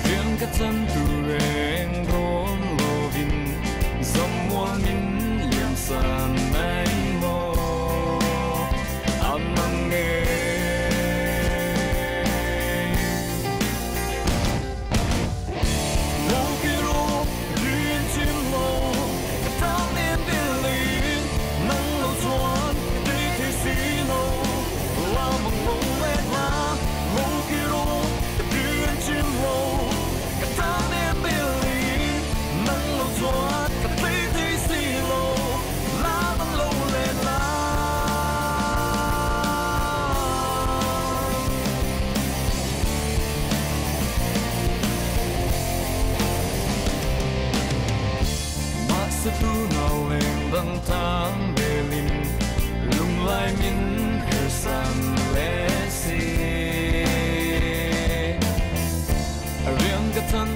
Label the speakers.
Speaker 1: riêng các chân tu em rôn lô vinh dòng mua min liềm sàn nay mô amang nghe lô kiro riêng chim lô thang nên biển lý nắng lô chuan đi thế xí lô la mong lô lê la lô kiro riêng chim lô thang nên biển lý nắng lô chuan đi thế xí lô la mong lô lê la sẽ tu nào lên đằng tháng về lim lung lai min khơi san lệ si riêng cái thân